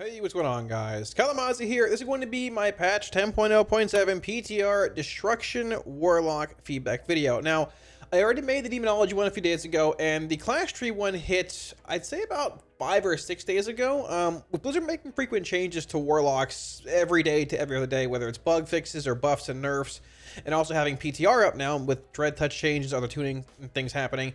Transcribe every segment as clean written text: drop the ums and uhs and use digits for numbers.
Hey, what's going on, guys? Kalamazi here. This is going to be my patch 10.0.7 PTR Destruction Warlock feedback video. Now, I already made the Demonology one a few days ago, and the Clash Tree one hit, I'd say about 5 or 6 days ago. With Blizzard making frequent changes to Warlocks every day to every other day, whether it's bug fixes or buffs and nerfs, and also having PTR up now with Dread Touch changes, other tuning and things happening.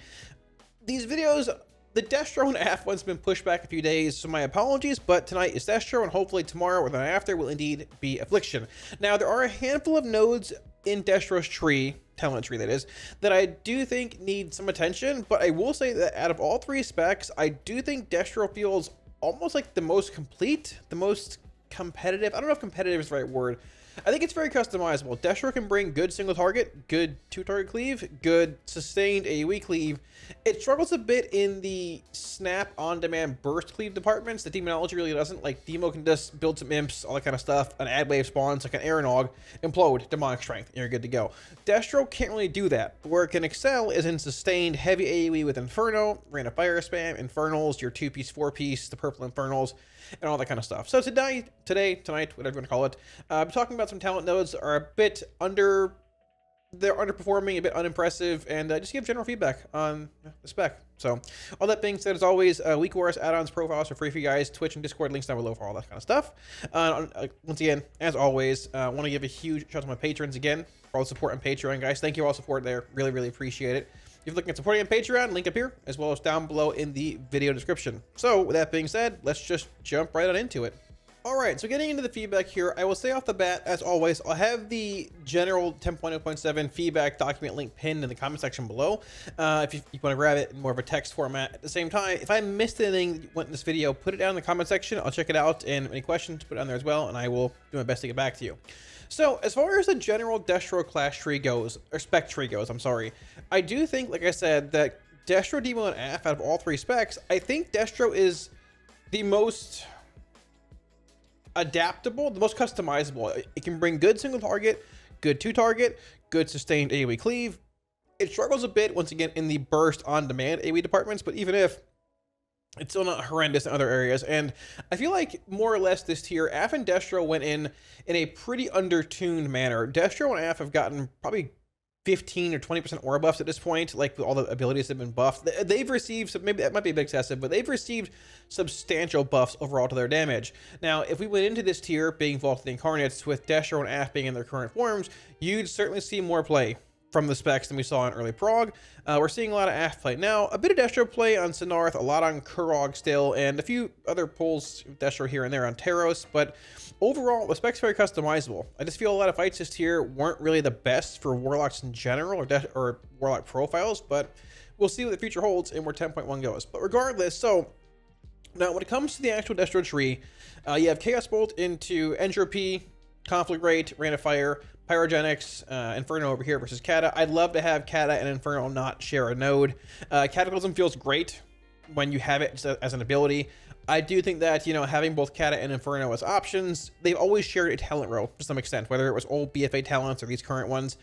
These videos... The Destro and AF one's been pushed back a few days, so my apologies, but tonight is Destro, and hopefully tomorrow or the night after will indeed be Affliction. Now, there are a handful of nodes in Destro's tree, talent tree that is, that I do think need some attention, but I will say that out of all three specs, I do think Destro feels almost like the most complete, the most competitive. I don't know if competitive is the right word. I think it's very customizable. Destro can bring good single target, good two-target cleave, good sustained AoE cleave. It struggles a bit in the snap on-demand burst cleave departments. The Demonology really doesn't. Like, Demo can just build some imps, all that kind of stuff. An ad wave spawns, like an Aeronog, implode, demonic strength, and you're good to go. Destro can't really do that. Where it can excel is in sustained heavy AoE with Inferno, random fire spam, Infernals, your 2-piece, 4-piece, the purple Infernals, and all that kind of stuff. So tonight, whatever you want to call it, I'm talking about some talent nodes that are a bit they're underperforming, a bit unimpressive, and just give general feedback on the spec. So all that being said, as always, Week Wars add-ons profiles are free for you guys. Twitch and Discord links down below for all that kind of stuff. Once again, as always, I want to give a huge shout out to my patrons again for all the support on Patreon, guys. Thank you for all the support there. Really appreciate it. If you're looking at supporting on Patreon, link up here, as well as down below in the video description. So with that being said, let's just jump right on into it. All right, so getting into the feedback here, I will say off the bat, as always, I'll have the general 10.0.7 feedback document link pinned in the comment section below. If you want to grab it in more of a text format. At the same time, if I missed anything that went in this video, put it down in the comment section. I'll check it out, and any questions, put it on there as well, and I will do my best to get back to you. So as far as the general Destro Clash tree goes, or spec tree goes, I'm sorry, I do think, like I said, that Destro, Demo, and AF, out of all three specs, I think Destro is the most adaptable, the most customizable. It can bring good single target, good two target, good sustained AoE cleave. It struggles a bit, once again, in the burst on demand AoE departments, but even if, it's still not horrendous in other areas. And I feel like more or less this tier, AF and Destro went in a pretty undertuned manner. Destro and AF have gotten probably 15 or 20% aura buffs at this point, like all the abilities have been buffed. They've received, maybe that might be a bit excessive, but they've received substantial buffs overall to their damage. Now, if we went into this tier being Vaulted Incarnates with Destro and AF being in their current forms, you'd certainly see more play from the specs than we saw in early prog. We're seeing a lot of AF play now, a bit of Destro play on Sinarth, a lot on Kurog still, and a few other pulls Destro here and there on Taros, but overall, the spec's very customizable. I just feel a lot of fights this tier weren't really the best for Warlocks in general, or Warlock profiles, but we'll see what the future holds and where 10.1 goes. But regardless, so now when it comes to the actual Destro tree, you have Chaos Bolt into Entropy, Conflict Rate, Rain of Fire, Pyrogenics, Inferno over here versus Kata. I'd love to have Kata and Inferno not share a node. Cataclysm feels great when you have it as an ability. I do think that, you know, having both Kata and Inferno as options, they've always shared a talent row to some extent, whether it was old BFA talents or these current ones.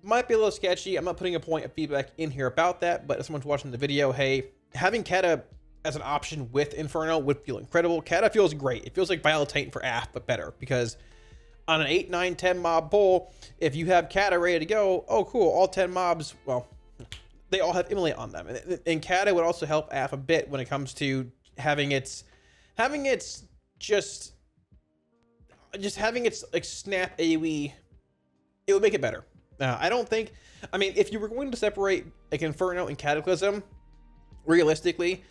Might be a little sketchy. I'm not putting a point of feedback in here about that, but if someone's watching the video, hey, having Kata as an option with Inferno would feel incredible. Kata feels great. It feels like Violet Titan for AF, but better, because on an 8, 9, 10 mob pull, if you have Kata ready to go, oh cool, all 10 mobs, well, they all have Immolate on them. And Kata would also help AF a bit when it comes to having its just having its like snap AoE. It would make it better. I don't think, I mean, if you were going to separate like Inferno and Cataclysm, realistically,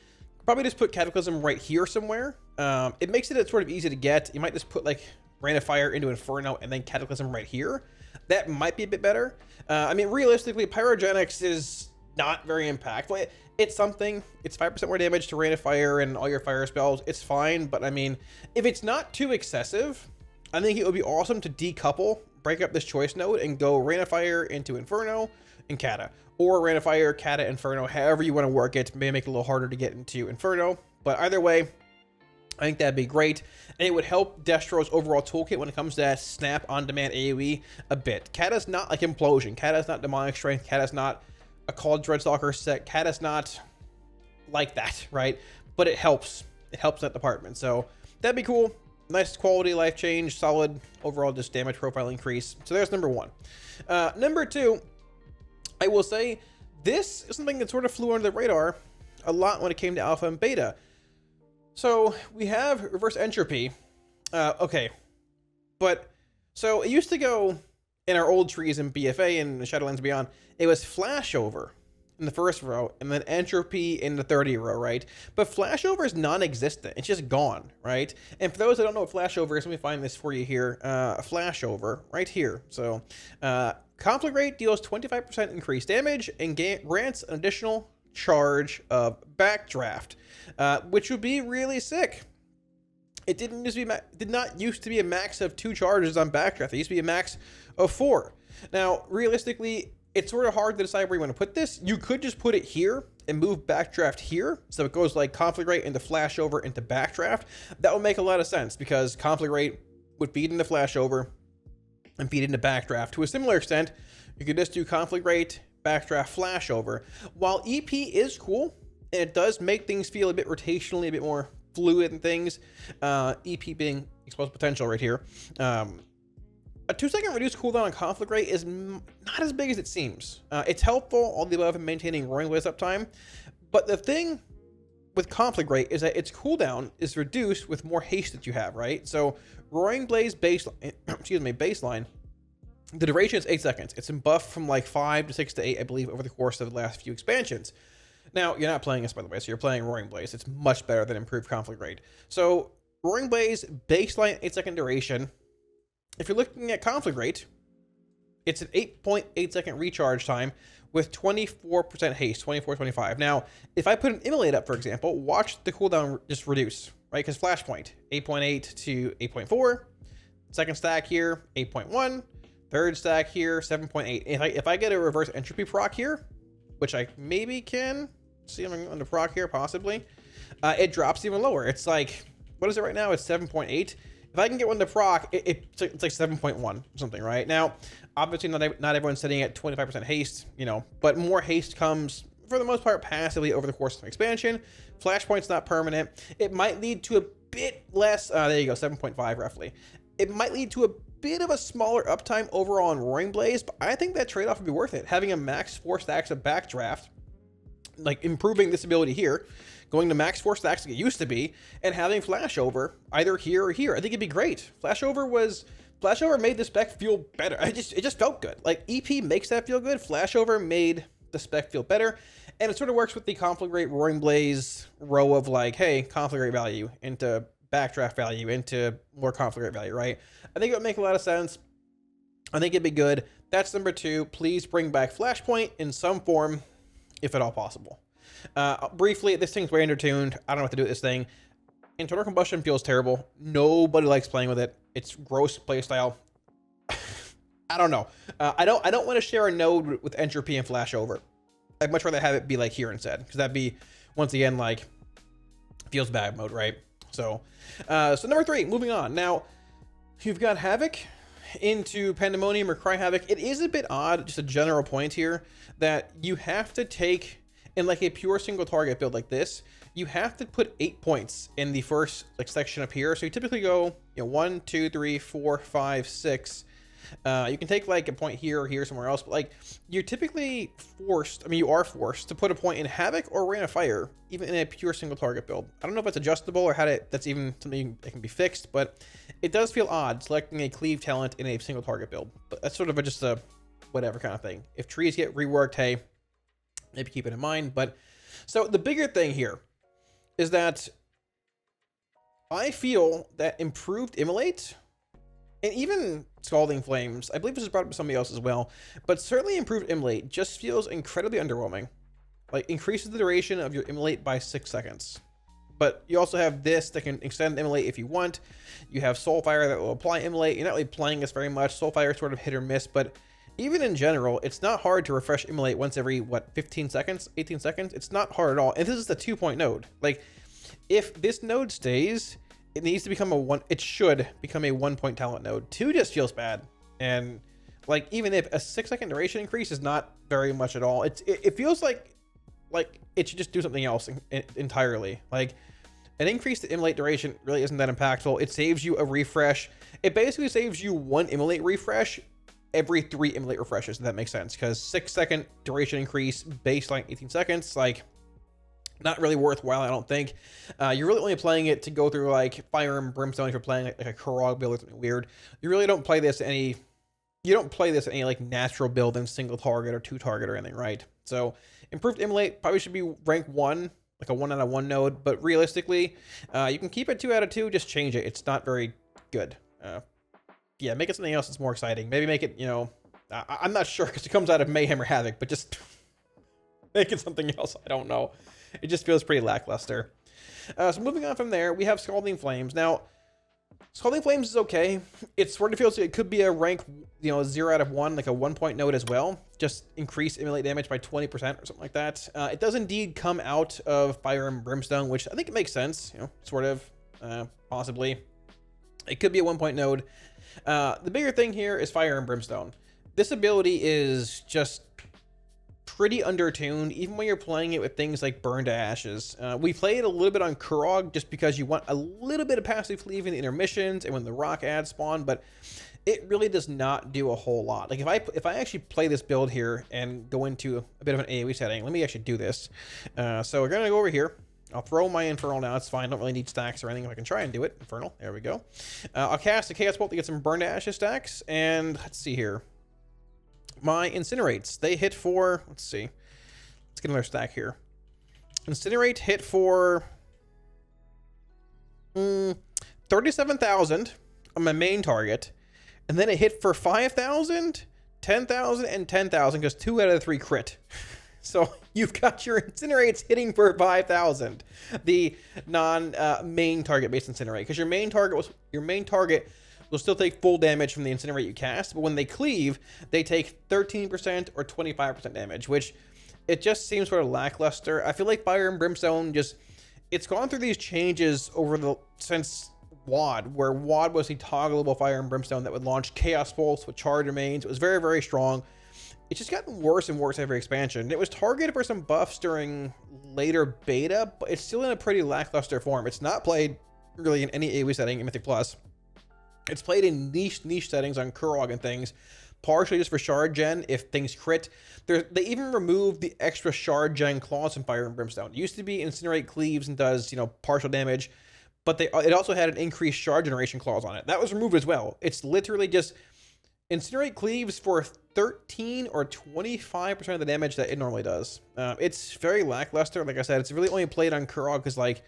probably just put Cataclysm right here somewhere. It makes it sort of easy to get. You might just put like Rain of Fire into Inferno and then Cataclysm right here. That might be a bit better. I mean, realistically, Pyrogenics is not very impactful. It's something. It's 5% more damage to Rain of Fire and all your fire spells. It's fine, but I mean, if it's not too excessive, I think it would be awesome to decouple, break up this choice node, and go Rain of Fire into Inferno and Kata. Or Rain of Fire, Kata, Inferno, however you want to work it. Maybe make it a little harder to get into Inferno. But either way, I think that'd be great, and it would help Destro's overall toolkit when it comes to that snap on-demand AoE a bit. Kata's not like Implosion. Kata's not Demonic Strength. Kata's not a Called Dreadstalker set. Kata's not like that, right? But it helps. It helps that department. So that'd be cool. Nice quality life change, solid overall just damage profile increase. So there's number one. Number two, I will say this is something that sort of flew under the radar a lot when it came to alpha and beta. So we have reverse entropy. Okay, but so it used to go in our old trees in BFA and Shadowlands Beyond. It was flashover in the first row and then entropy in the 30 row, right? But flashover is non-existent. It's just gone, right? And for those that don't know what flashover is, let me find this for you here. Flashover right here. So conflict rate deals 25% increased damage and grants an additional charge of backdraft, which would be really sick. It did not used to be a max of 2 charges on backdraft. It used to be a max of 4. Now, realistically, it's sort of hard to decide where you want to put this. You could just put it here and move backdraft here, so it goes like conflict rate into flashover into backdraft. That would make a lot of sense because conflict rate would feed into flashover and feed into backdraft. To a similar extent, you could just do conflict rate, backdraft, flashover. While EP is cool and it does make things feel a bit rotationally, a bit more fluid and things, EP being exposed potential right here. A 2-second reduced cooldown on conflict rate is not as big as it seems. It's helpful, all the above, in maintaining Roaring Blaze uptime. But the thing with conflict rate is that its cooldown is reduced with more haste that you have, right? So Roaring Blaze baseline, the duration is 8 seconds. It's in buff from like 5 to 6 to 8, I believe, over the course of the last few expansions. Now, you're not playing this, by the way, so you're playing Roaring Blaze. It's much better than improved conflict rate. So Roaring Blaze baseline 8-second duration. If you're looking at conflict rate, it's an 8.8 second recharge time with 24% haste, 24-25. Now, if I put an immolate up, for example, watch the cooldown just reduce, right? Because flashpoint, 8.8 to 8.4. Second stack here, 8.1. Third stack here, 7.8. If I get a reverse entropy proc here, which I maybe can see I'm on the proc here, possibly, it drops even lower. It's like, what is it right now? It's 7.8. If I can get one to proc, it's like 7.1 something, right? Now, obviously not everyone's setting at 25% haste, you know, but more haste comes for the most part passively over the course of an expansion. Flashpoint's not permanent. It might lead to a bit less, there you go, 7.5 roughly. It might lead to a bit of a smaller uptime overall on Roaring Blaze, but I think that trade-off would be worth it. Having a max 4 stacks of backdraft, like improving this ability here, going to max 4 stacks like it used to be, and having flashover either here or here. I think it'd be great. Flashover made the spec feel better. It just felt good. Like EP makes that feel good. Flashover made the spec feel better, and it sort of works with the conflict rate Roaring Blaze row of like, hey, conflict rate value into backdraft value into more conflict rate value, right? I think it would make a lot of sense. I think it'd be good. That's number 2. Please bring back Flashpoint in some form, if at all possible. Briefly, this thing's way undertuned. I don't know what to do with this thing. Internal combustion feels terrible. Nobody likes playing with it. It's gross playstyle. I don't know. I don't want to share a node with entropy and flashover. I'd much rather have it be like here instead, because that'd be, once again, like feels bad mode, right? So number 3, moving on. Now, you've got Havoc into Pandemonium or Cry Havoc. It is a bit odd, just a general point here, that you have to take, in like a pure single target build like this, you have to put 8 points in the first like section up here. So you typically go, 1, 2, 3, 4, 5, 6. You can take like a point here or here somewhere else, but like you're typically forced, you are forced to put a point in Havoc or Rain of Fire, even in a pure single target build. I don't know if that's adjustable or that's even something that can be fixed, but it does feel odd selecting a cleave talent in a single target build. But that's sort of just a whatever kind of thing. If trees get reworked, hey, maybe keep it in mind. But so the bigger thing here is that I feel that improved Immolate and even Scalding Flames, I believe this was brought up by somebody else as well, but certainly improved Immolate just feels incredibly underwhelming. Like, increases the duration of your Immolate by 6 seconds. But you also have this that can extend Immolate if you want. You have Soulfire that will apply Immolate. You're not really playing this very much. Soulfire is sort of hit or miss, but even in general, it's not hard to refresh Immolate once every, 15 seconds, 18 seconds? It's not hard at all. And this is the 2-point node. Like, if this node stays, it needs to become it should become a 1-point talent node. 2 just feels bad. And like, even if a 6-second duration increase is not very much at all, it feels like it should just do something else entirely. Like, An increased immolate duration really isn't that impactful. It saves you a refresh. It basically saves you 1 immolate refresh every 3 immolate refreshes, if that makes sense, because 6-second duration increase, baseline 18 seconds, like, not really worthwhile, I don't think. You're really only playing it to go through like Fire and Brimstone if you're playing like a Karog build or something weird. You really don't play this any. You don't play this any like natural build in single target or 2 target or anything, right? So improved immolate probably should be rank 1, like a 1 out of 1 node. But realistically, you can keep it 2 out of 2. Just change it. It's not very good. Yeah, make it something else that's more exciting. Maybe make it, you know, I'm not sure because it comes out of Mayhem or Havoc, but just make it something else. I don't know. It just feels pretty lackluster. So moving on from there, we have Scalding Flames. Now, Scalding Flames is okay. It sort of feels like it could be a rank, you know, 0 out of 1, like a 1-point node as well. Just increase immolate damage by 20% or something like that. It does indeed come out of Fire and Brimstone, which I think it makes sense, you know, sort of, possibly. It could be a 1-point node. The bigger thing here is Fire and Brimstone. This ability is just pretty undertuned, even when you're playing it with things like Burn to Ashes. We play it a little bit on Kurog just because you want a little bit of passive cleave in the intermissions and when the rock ads spawn, but it really does not do a whole lot. Like if I actually play this build here and go into a bit of an AoE setting, let me actually do this. So we're gonna go over here. I'll throw my Infernal now, it's fine. I don't really need stacks or anything. If I can try and do it. Infernal, there we go. I'll cast a Chaos Bolt to get some Burn to Ashes stacks, and let's see here. My Incinerates, they hit for, let's see. Let's get another stack here. Incinerate hit for 37,000 on my main target. And then it hit for 5,000, 10,000, and 10,000 because 2 out of the 3 crit. So you've got your Incinerates hitting for 5,000. The non-main target-based Incinerate. Because your main target will still take full damage from the Incinerate you cast, but when they cleave, they take 13% or 25% damage, which it just seems sort of lackluster. I feel like Fire and Brimstone it's gone through these changes since WoD, where WoD was the toggleable Fire and Brimstone that would launch Chaos Bolts with charge remains. It was very, very strong. It's just gotten worse and worse every expansion. It was targeted for some buffs during later beta, but it's still in a pretty lackluster form. It's not played really in any AoE setting in Mythic Plus. It's played in niche settings on Kurog and things, partially just for shard gen if things crit. They even removed the extra shard gen clause in Fire and Brimstone. It used to be Incinerate cleaves and does, you know, partial damage, but it also had an increased shard generation clause on it. That was removed as well. It's literally just Incinerate cleaves for 13 or 25% of the damage that it normally does. It's very lackluster. Like I said, it's really only played on Kurog because, like,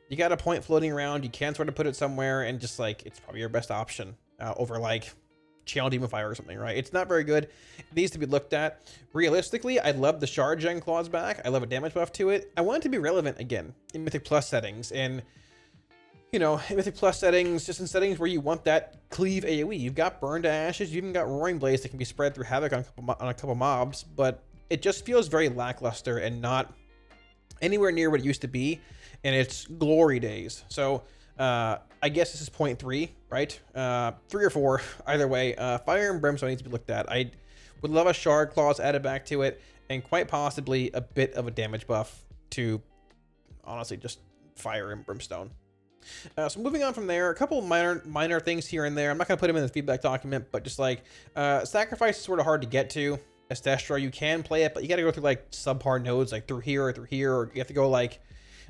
you got a point floating around, you can sort of put it somewhere, and just, like, it's probably your best option over, like, Channel Demon Fire or something, right? It's not very good. It needs to be looked at. Realistically, I love the Shard Gen clause back. I love a damage buff to it. I want it to be relevant again in Mythic Plus settings, and, you know, in Mythic Plus settings, just in settings where you want that cleave AoE. You've got Burn to Ashes, you've even got Roaring Blaze that can be spread through Havoc on a couple mobs, but it just feels very lackluster and not anywhere near what it used to be in its glory days. So I guess this is point 3, right? 3 or 4, either way. Fire and Brimstone needs to be looked at. I would love a Shard clause added back to it, and quite possibly a bit of a damage buff to, honestly, just Fire and Brimstone. So moving on from there, a couple minor things here and there. I'm not going to put them in the feedback document, but just like Sacrifice is sort of hard to get to. As Destro, you can play it, but you got to go through like subpar nodes, like through here, or you have to go like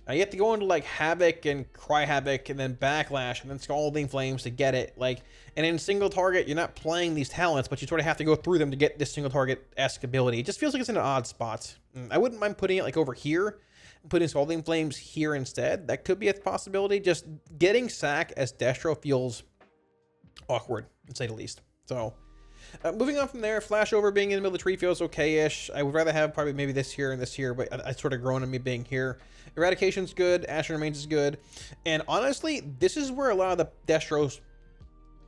you have to go into like Havoc and Cry Havoc and then Backlash and then Scalding Flames to get it. Like, and in single target, you're not playing these talents, but you sort of have to go through them to get this single target-esque ability. It just feels like it's in an odd spot. I wouldn't mind putting it like over here, putting Scalding Flames here instead. That could be a possibility. Just getting Sack as Destro feels awkward, to say the least. So moving on from there, Flashover being in the middle of the tree feels okay-ish. I would rather have probably maybe this here and this here, but I sort of grown on me being here. Eradication's good, Ashen Remains is good, and honestly, this is where a lot of the Destros,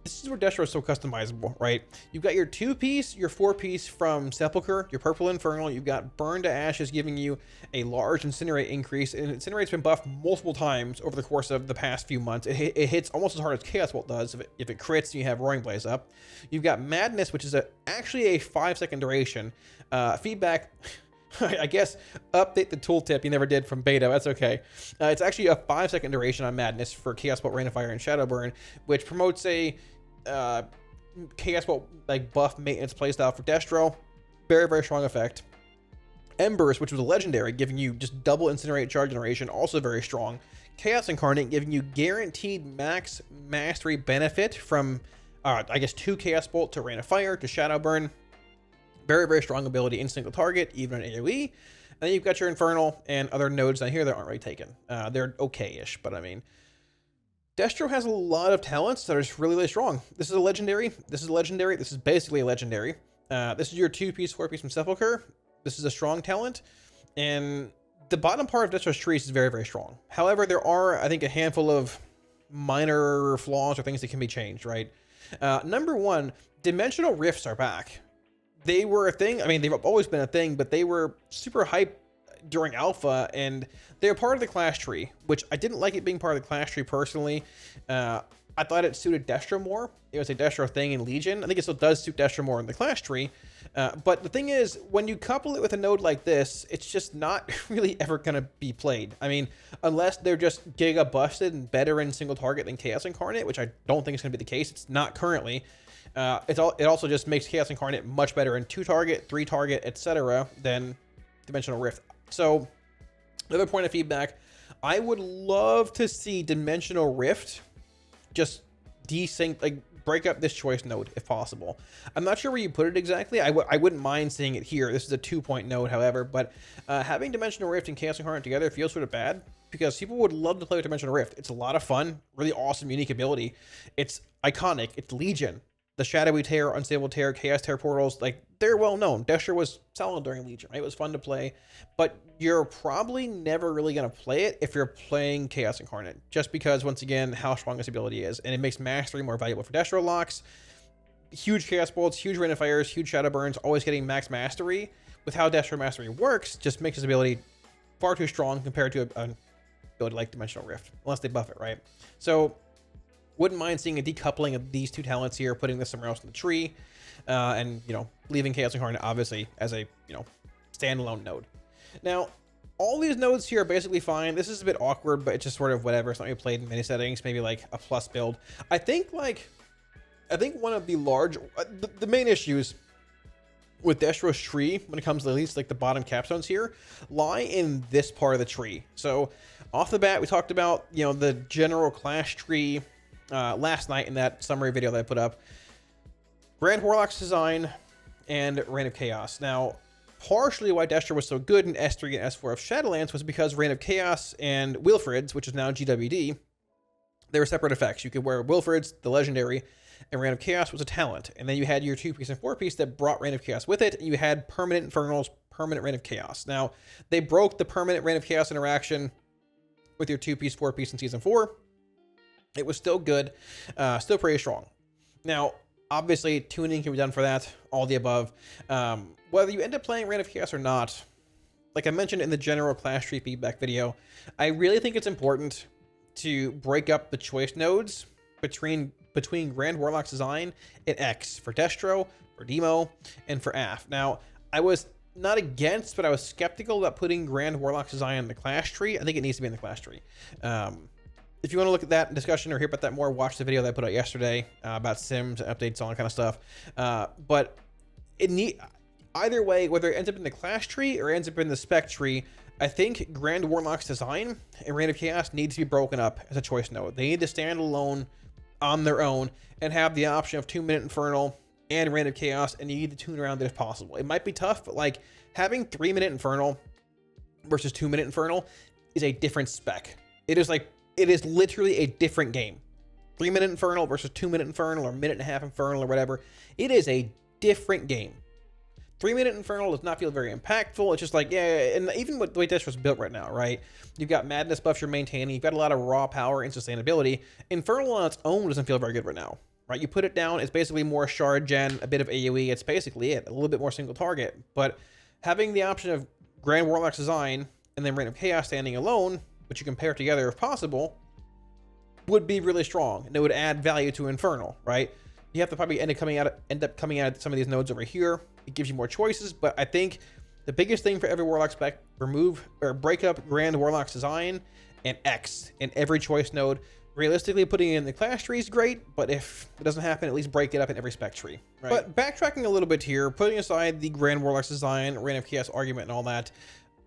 this is where Destro is so customizable, right? You've got your 2-piece, your 4-piece from Sepulchre, your Purple Infernal, you've got Burn to Ashes giving you a large Incinerate increase, and Incinerate's been buffed multiple times over the course of the past few months. It hits almost as hard as Chaos Bolt does if it crits and you have Roaring Blaze up. You've got Madness, which is actually a 5-second duration. Feedback I guess update the tooltip you never did from beta. That's okay. It's actually a 5-second duration on Madness for Chaos Bolt, Rain of Fire, and Shadowburn, which promotes a Chaos Bolt like buff maintenance playstyle for Destro. Very, very strong effect. Embers, which was a legendary, giving you just double incinerate charge generation, also very strong. Chaos Incarnate, giving you guaranteed max mastery benefit from, I guess, 2 Chaos Bolt to Rain of Fire to Shadowburn. Very, very strong ability in single target, even on AoE. And then you've got your Infernal and other nodes down here that aren't really taken. They're okay-ish, but I mean, Destro has a lot of talents that are just really, really strong. This is a legendary. This is a legendary. This is basically a legendary. This is your 2-piece, 4-piece from Sepulchre. This is a strong talent. And the bottom part of Destro's trees is very, very strong. However, there are, I think, a handful of minor flaws or things that can be changed, right? Number one, dimensional rifts are back. They were a thing. I mean, they've always been a thing, but they were super hype during alpha, and they're part of the class tree, which I didn't like it being part of the class tree personally. I thought it suited Destro more. It was a Destro thing in Legion. I think it still does suit Destro more in the class tree. But the thing is, when you couple it with a node like this, it's just not really ever going to be played. I mean, unless they're just giga busted and better in single target than Chaos Incarnate, which I don't think is going to be the case. It's not currently. It also just makes Chaos Incarnate much better in 2-target, 3-target, etc. than Dimensional Rift. So, another point of feedback, I would love to see Dimensional Rift just desync, like break up this choice node if possible. I'm not sure where you put it exactly. I wouldn't mind seeing it here. This is a 2-point node, however, but having Dimensional Rift and Chaos Incarnate together feels sort of bad because people would love to play with Dimensional Rift. It's a lot of fun, really awesome, unique ability. It's iconic. It's Legion. The Shadowy Tear, Unstable Tear, Chaos Tear portals, like, they're well known. Destro was solid during Legion, right? It was fun to play, but you're probably never really going to play it if you're playing Chaos Incarnate, just because, once again, how strong this ability is, and it makes Mastery more valuable for Destro locks. Huge Chaos Bolts, huge Rain of Fires, huge Shadow Burns, always getting max Mastery. With how Destro Mastery works, just makes this ability far too strong compared to an ability like Dimensional Rift, unless they buff it, right? So, wouldn't mind seeing a decoupling of these 2 talents here, putting this somewhere else in the tree, and, you know, leaving Chaos Incarnate, obviously, as a, you know, standalone node. Now, all these nodes here are basically fine. This is a bit awkward, but it's just sort of whatever. It's not really played in many settings, maybe like a plus build. I think one of the large, the main issues with Destro's tree, when it comes to at least like the bottom capstones here, lie in this part of the tree. So, off the bat, we talked about, you know, the general class tree last night in that summary video that I put up. Grand Warlock's design and Reign of Chaos. Now, partially why Destro was so good in S3 and S4 of Shadowlands was because Reign of Chaos and Wilfred's, which is now GWD, they were separate effects. You could wear Wilfred's, the legendary, and Reign of Chaos was a talent. And then you had your 2-piece and 4-piece that brought Reign of Chaos with it, and you had permanent Infernals, permanent Reign of Chaos. Now, they broke the permanent Reign of Chaos interaction with your 2-piece, 4-piece in Season 4. It was still good, still pretty strong. Now, obviously, tuning can be done for that, all the above. Whether you end up playing Reign of Chaos or not, like I mentioned in the general class tree feedback video, I really think it's important to break up the choice nodes between Grand Warlock's design and X for Destro, for Demo, and for AF. Now, I was not against, but I was skeptical about putting Grand Warlock's design in the class tree. I think it needs to be in the class tree. If you want to look at that discussion or hear about that more, watch the video that I put out yesterday about Sims, updates, all that kind of stuff. But either way, whether it ends up in the class tree or ends up in the spec tree, I think Grand Warlock's design and Reign of Chaos needs to be broken up as a choice node. They need to stand alone on their own and have the option of 2-minute Infernal and Reign of Chaos, and you need to tune around it if possible. It might be tough, but like having 3-minute Infernal versus 2-minute Infernal is a different spec. It is literally a different game. 3-minute Infernal versus 2-minute Infernal or minute and a half Infernal or whatever. It is a different game. 3-minute Infernal does not feel very impactful. It's just like, yeah, and even with the way Destro's built right now, right? You've got madness buffs you're maintaining. You've got a lot of raw power and sustainability. Infernal on its own doesn't feel very good right now, right? You put it down, it's basically more shard gen, a bit of AoE. It's basically it. A little bit more single target. But having the option of Grand Warlock's design and then Reign of Chaos standing alone, which you can pair together if possible, would be really strong, and it would add value to Infernal, right? You have to probably end up coming out of some of these nodes over here. It gives you more choices, but I think The biggest thing for every Warlock spec, remove or break up Grand Warlock's design and X in every choice node. Realistically, putting it in the class tree is great, but if it doesn't happen, at least break it up in every spec tree. Right? But backtracking a little bit here, putting aside the Grand Warlock's design, Reign of Chaos argument and all that,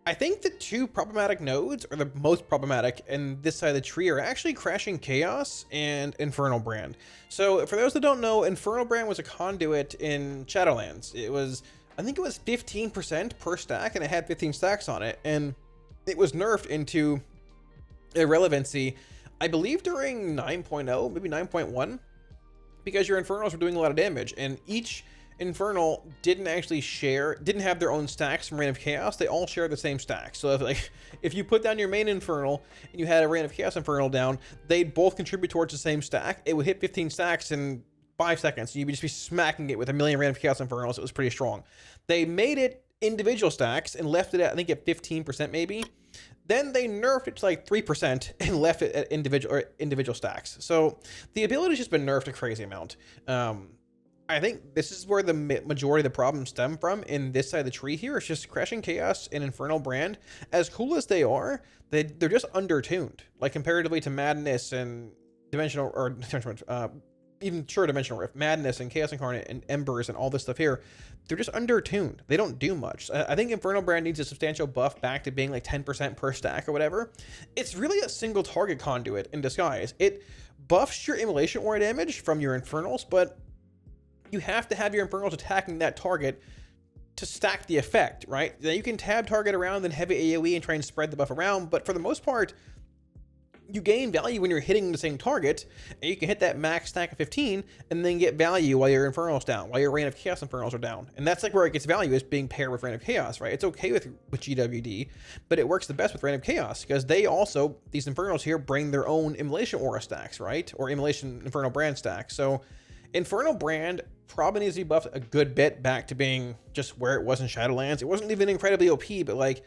I think the two problematic nodes, or the most problematic in this side of the tree, are actually Crashing Chaos and Infernal Brand. So for those that don't know, Infernal Brand was a conduit in Shadowlands. It was, I think it was 15% per stack, and it had 15 stacks on it, and it was nerfed into irrelevancy, I believe during 9.0, maybe 9.1, because your Infernals were doing a lot of damage, and each Infernal didn't have their own stacks from Reign of Chaos. They all shared the same stack. So if you put down your main Infernal and you had a Reign of Chaos Infernal down, they'd both contribute towards the same stack. It would hit 15 stacks in 5 seconds. You'd just be smacking it with a million Reign of Chaos Infernals. It was pretty strong. They made it individual stacks and left it at, I think, at 15% maybe. Then they nerfed it to like 3% and left it at individual stacks. So the ability's just been nerfed a crazy amount. I think this is where the majority of the problems stem from in this side of the tree here. It's just Crashing Chaos and Infernal Brand. As cool as they are, they're just undertuned. Like comparatively to Madness and Dimensional, or even sure Dimensional Rift, Madness and Chaos Incarnate and Embers and all this stuff here, they're just undertuned. They don't do much. I think Infernal Brand needs a substantial buff back to being like 10% per stack or whatever. It's really a single target conduit in disguise. It buffs your Immolation Aura damage from your Infernals, but you have to have your Infernals attacking that target to stack the effect, right? Now you can tab target around and heavy AoE and try and spread the buff around, but for the most part, you gain value when you're hitting the same target, and you can hit that max stack of 15 and then get value while your Infernal's down, while your Reign of Chaos Infernals are down. And that's like where it gets value, is being paired with Reign of Chaos, right? It's okay with GWD, but it works the best with Reign of Chaos because they also, these Infernals here, bring their own Immolation Aura stacks, right? Or Immolation Infernal Brand stacks. So Infernal Brand probably needs to be buffed a good bit back to being just where it was in Shadowlands. It wasn't even incredibly OP, but like,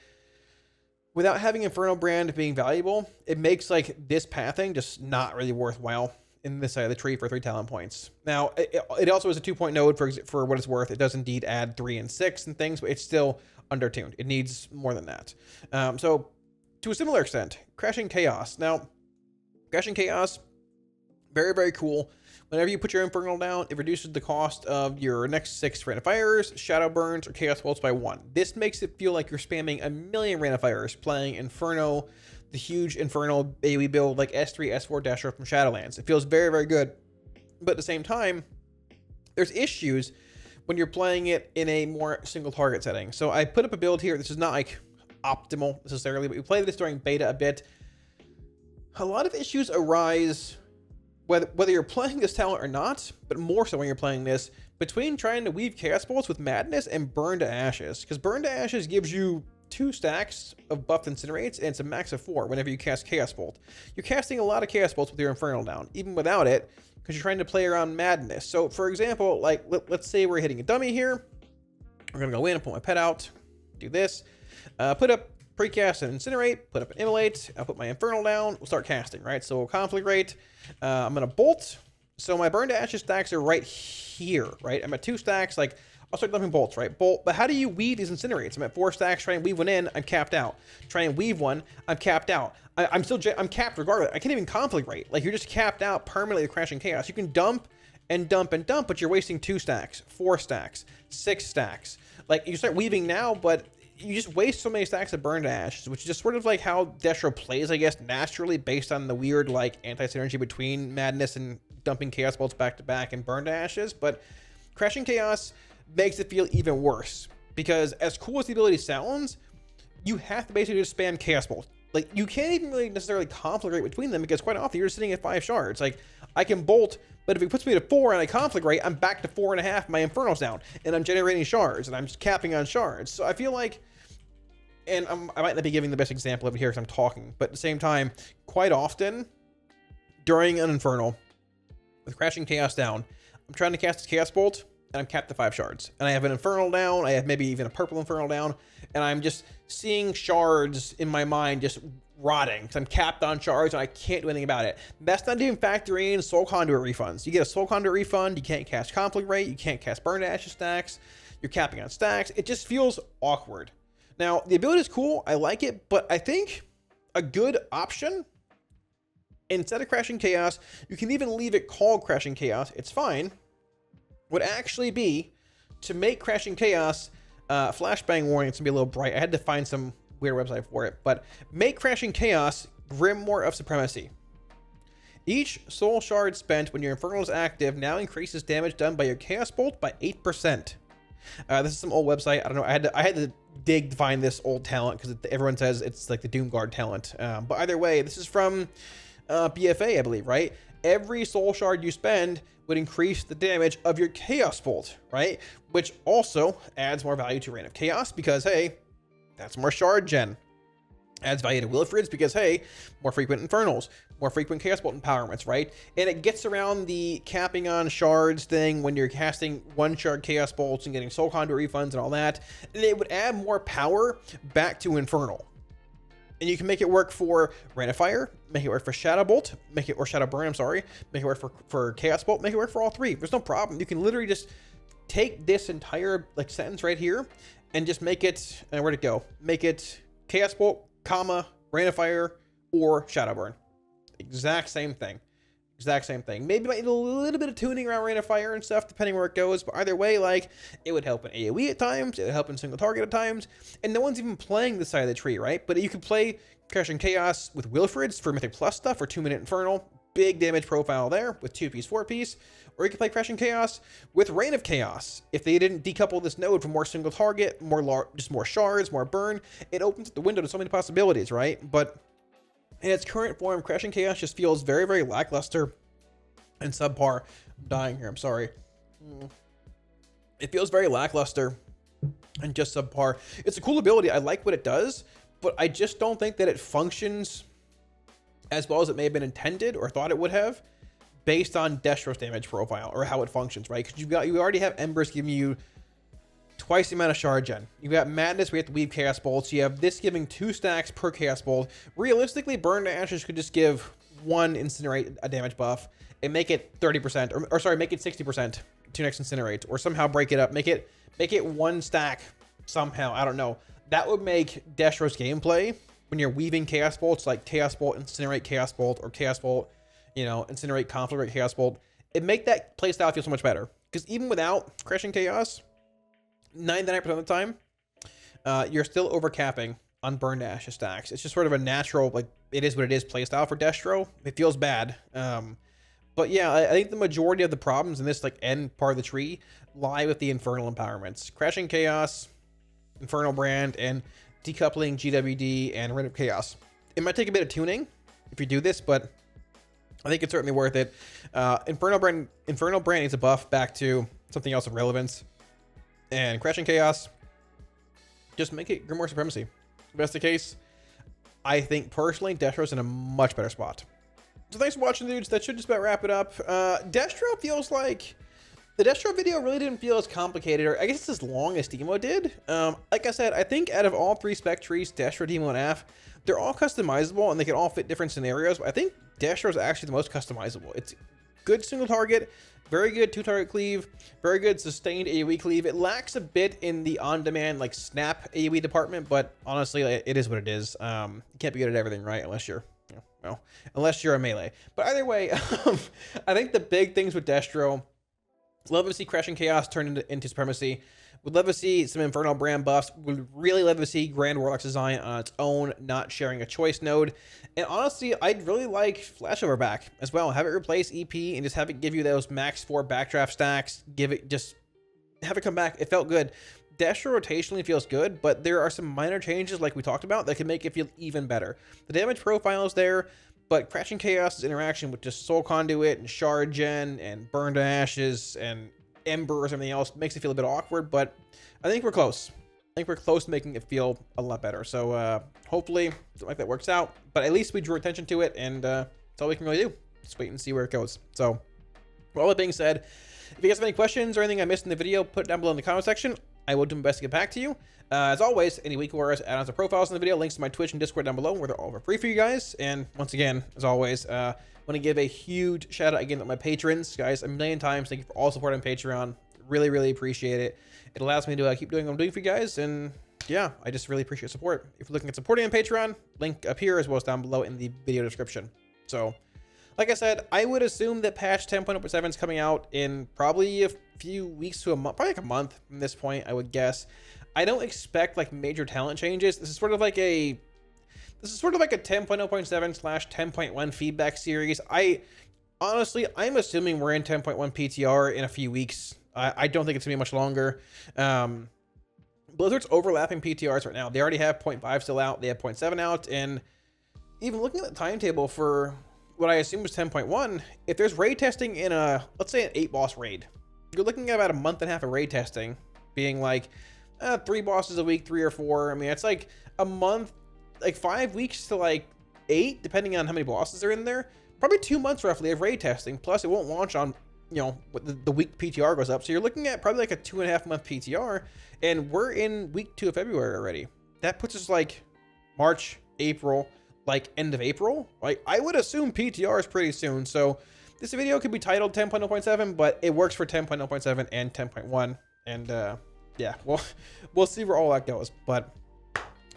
without having Infernal Brand being valuable, it makes like this pathing just not really worthwhile in this side of the tree for 3 talent points. Now, it also is a 2-point node for what it's worth. It does indeed add 3 and 6 and things, but it's still undertuned. It needs more than that. So to a similar extent, Crashing Chaos. Now, Crashing Chaos, very, very cool. Whenever you put your Infernal down, it reduces the cost of your next 6 Rain of Fires, Shadow Burns, or Chaos Bolts by 1. This makes it feel like you're spamming a million Rain of Fires playing Inferno, the huge Infernal AoE build like S3, S4 Dasher from Shadowlands. It feels very, very good. But at the same time, there's issues when you're playing it in a more single target setting. So I put up a build here. This is not like optimal necessarily, but we played this during beta a bit. A lot of issues arise whether you're playing this talent or not, but more so when you're playing this, between trying to weave Chaos Bolts with Madness and Burn to Ashes. Because Burn to Ashes gives you 2 stacks of buffed Incinerates, and it's a max of 4 whenever you cast Chaos Bolt. You're casting a lot of Chaos Bolts with your Infernal down, even without it, because you're trying to play around Madness. So, for example, like, let's say we're hitting a dummy here. We're going to go in and put my pet out, do this, put up precast and Incinerate, put up an Immolate, I'll put my Infernal down, we'll start casting, right? So we'll Conflagrate, I'm gonna Bolt, so my Burn to Ashes stacks are right here, right? I'm at 2 stacks, like, I'll start dumping bolts, right? Bolt, but how do you weave these Incinerates? I'm at 4 stacks, try and weave one in, I'm capped out. Try and weave one, I'm capped out. I'm capped regardless, I can't even Conflagrate, like, you're just capped out permanently with Crashing Chaos. You can dump and dump and dump, but you're wasting 2 stacks, 4 stacks, 6 stacks. Like, you start weaving now, but you just waste so many stacks of Burn to Ashes, which is just sort of like how Destro plays, I guess, naturally, based on the weird, like, anti-synergy between Madness and dumping Chaos Bolts back to back and Burn to Ashes. But Crashing Chaos makes it feel even worse, because as cool as the ability sounds, you have to basically just spam Chaos Bolt. Like, you can't even really necessarily conflagrate between them, because quite often you're just sitting at 5 shards. Like, I can Bolt, but if it puts me to 4 and I conflagrate, I'm back to 4.5, my Infernal's down, and I'm generating shards, and I'm just capping on shards. So I feel like, and I might not be giving the best example of it here because I'm talking, but at the same time, quite often, during an Infernal, with Crashing Chaos down, I'm trying to cast a Chaos Bolt, and I'm capped to 5 shards. And I have an Infernal down, I have maybe even a purple Infernal down, and I'm just seeing shards in my mind just rotting, because I'm capped on shards and I can't do anything about it. That's not even factoring in Soul Conduit refunds. You get a Soul Conduit refund, you can't cast Conflagrate, you can't cast Burn to Ashes stacks, you're capping on stacks. It just feels awkward. Now, the ability is cool. I like it, but I think a good option, instead of Crashing Chaos, you can even leave it called Crashing Chaos. It's fine. Would actually be to make Crashing Chaos flashbang warning. It's gonna be a little bright. I had to find some weird website for it, but make Crashing Chaos Grimoire of Supremacy. Each soul shard spent when your Infernal is active now increases damage done by your Chaos Bolt by 8%. This is some old website. I don't know. I had to dig to find this old talent because everyone says it's like the Doomguard talent. But either way, this is from BFA, I believe, right? Every soul shard you spend would increase the damage of your Chaos Bolt, right? Which also adds more value to Reign of Chaos because, hey, that's more shard gen. Adds value to Wilfrid's because, hey, more frequent Infernals, more frequent Chaos Bolt empowerments, right? And it gets around the capping on shards thing when you're casting one shard Chaos Bolts and getting Soul Conduit refunds and all that. And it would add more power back to Infernal. And you can make it work for Rain of Fire, make it work for Shadow Bolt, make it, or Shadow Burn, I'm sorry, make it work for Chaos Bolt, make it work for all three. There's no problem. You can literally just take this entire like sentence right here and just make it, and where'd it go? Make it Chaos Bolt, comma, Rain of Fire, or Shadow Burn. Exact same thing. Exact same thing. Maybe might need a little bit of tuning around Rain of Fire and stuff, depending where it goes. But either way, like, it would help in AoE at times. It would help in single target at times. And no one's even playing this side of the tree, right? But you could play Crashing Chaos with Wilfrid's for Mythic Plus stuff, or 2-minute Infernal. Big damage profile there with 2-piece, 4-piece. Or you could play Crashing Chaos with Reign of Chaos. If they didn't decouple this node for more single target, just more shards, more burn, it opens the window to so many possibilities, right? But in its current form, Crashing Chaos just feels very, very lackluster and subpar. I'm dying here, I'm sorry. It feels very lackluster and just subpar. It's a cool ability. I like what it does, but I just don't think that it functions as well as it may have been intended or thought it would have based on Destro's damage profile or how it functions, right? Because you already have Embers giving you twice the amount of shard gen. You've got Madness, we have to weave Chaos Bolts. You have this giving 2 stacks per Chaos Bolt. Realistically, Burn to Ashes could just give 1 Incinerate a damage buff and make it 30%, or sorry, make it 60% to next Incinerate, or somehow break it up, make it 1 stack somehow. I don't know. That would make Destro's gameplay when you're weaving Chaos Bolts, like Chaos Bolt, Incinerate, Chaos Bolt, or Chaos Bolt, you know, Incinerate, Conflagrate, Chaos Bolt. It make that playstyle feel so much better. Because even without Crashing Chaos, 99% of the time, you're still overcapping on Burn to Ashes stacks. It's just sort of a natural, like, it is what it is playstyle for Destro. It feels bad. But yeah, I think the majority of the problems in this, like, end part of the tree lie with the Infernal empowerments. Crashing Chaos, Infernal Brand, and decoupling GWD and Reign of Chaos. It might take a bit of tuning if you do this, but I think it's certainly worth it. Infernal Brand needs a buff back to something else of relevance. And Crashing Chaos, just make it Grimoire Supremacy. If that's the case, I think personally Destro's in a much better spot. So thanks for watching, dudes. That should just about wrap it up. Destro feels like the Destro video really didn't feel as complicated, or I guess it's as long as Demo did. Like I said, I think out of all 3 spec trees, Destro, Demo, and AF, they're all customizable and they can all fit different scenarios. But I think Destro is actually the most customizable. It's good single target, very good 2-target cleave, very good sustained AoE cleave. It lacks a bit in the on-demand, like, snap AoE department, but honestly, it is what it is. You can't be good at everything, right? Unless you're, unless you're a melee. But either way, I think the big things with Destro, love to see Crashing Chaos turn into Supremacy. Would love to see some Infernal Brand buffs. Would really love to see Grand Warlock's design on its own, not sharing a choice node. And honestly, I'd really like Flashover back as well. Have it replace EP and just have it give you those max 4 backdraft stacks. Just have it come back. It felt good. Destro rotationally feels good, but there are some minor changes like we talked about that can make it feel even better. The damage profile is there, but Crashing Chaos's interaction with just Soul Conduit and Shard Gen and Burn to Ashes and Embers and everything else makes it feel a bit awkward, but I think we're close. I think we're close to making it feel a lot better. So hopefully something like that works out, but at least we drew attention to it, and that's all we can really do. Just wait and see where it goes. So with all that being said, if you guys have any questions or anything I missed in the video, put it down below in the comment section. I will do my best to get back to you. As always, any week warriors, add-ons, or profiles in the video, links to my Twitch and Discord down below, where they're all for free for you guys. And once again, as always, want to give a huge shout out again to my patrons, guys, a million times. Thank you for all support on Patreon. Really, really appreciate it. It allows me to keep doing what I'm doing for you guys, and yeah, I just really appreciate support. If you're looking at supporting on Patreon, link up here as well as down below in the video description. So, like I said, I would assume that patch 10.0.7 is coming out in probably a few weeks to a month, probably like a month from this point, I would guess. I don't expect like major talent changes. This is sort of like a 10.0.7/10.1 feedback series. Honestly, I'm assuming we're in 10.1 PTR in a few weeks. I don't think it's gonna be much longer. Blizzard's overlapping PTRs right now. They already have 0.5 still out. They have 0.7 out, and even looking at the timetable for what I assume was 10.1, if there's raid testing in let's say an 8-boss raid, you're looking at about a month and a half of raid testing, being like 3 bosses a week, 3 or 4. I mean, it's like a month, like 5 weeks to like 8, depending on how many bosses are in there. Probably 2 months roughly of raid testing. Plus, it won't launch on, you know, the week PTR goes up. So you're looking at probably like a 2.5 month PTR, and we're in week 2 of February already. That puts us like March, April, like end of April. Like, I would assume PTR is pretty soon. So this video could be titled 10.0.7, but it works for 10.0.7 and 10.1. And yeah, we'll see where all that goes. But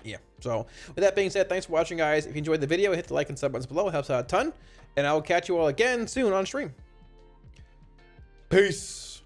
yeah, so with that being said, thanks for watching, guys. If you enjoyed the video, hit the like and sub buttons below. It helps out a ton. And I will catch you all again soon on stream. Peace.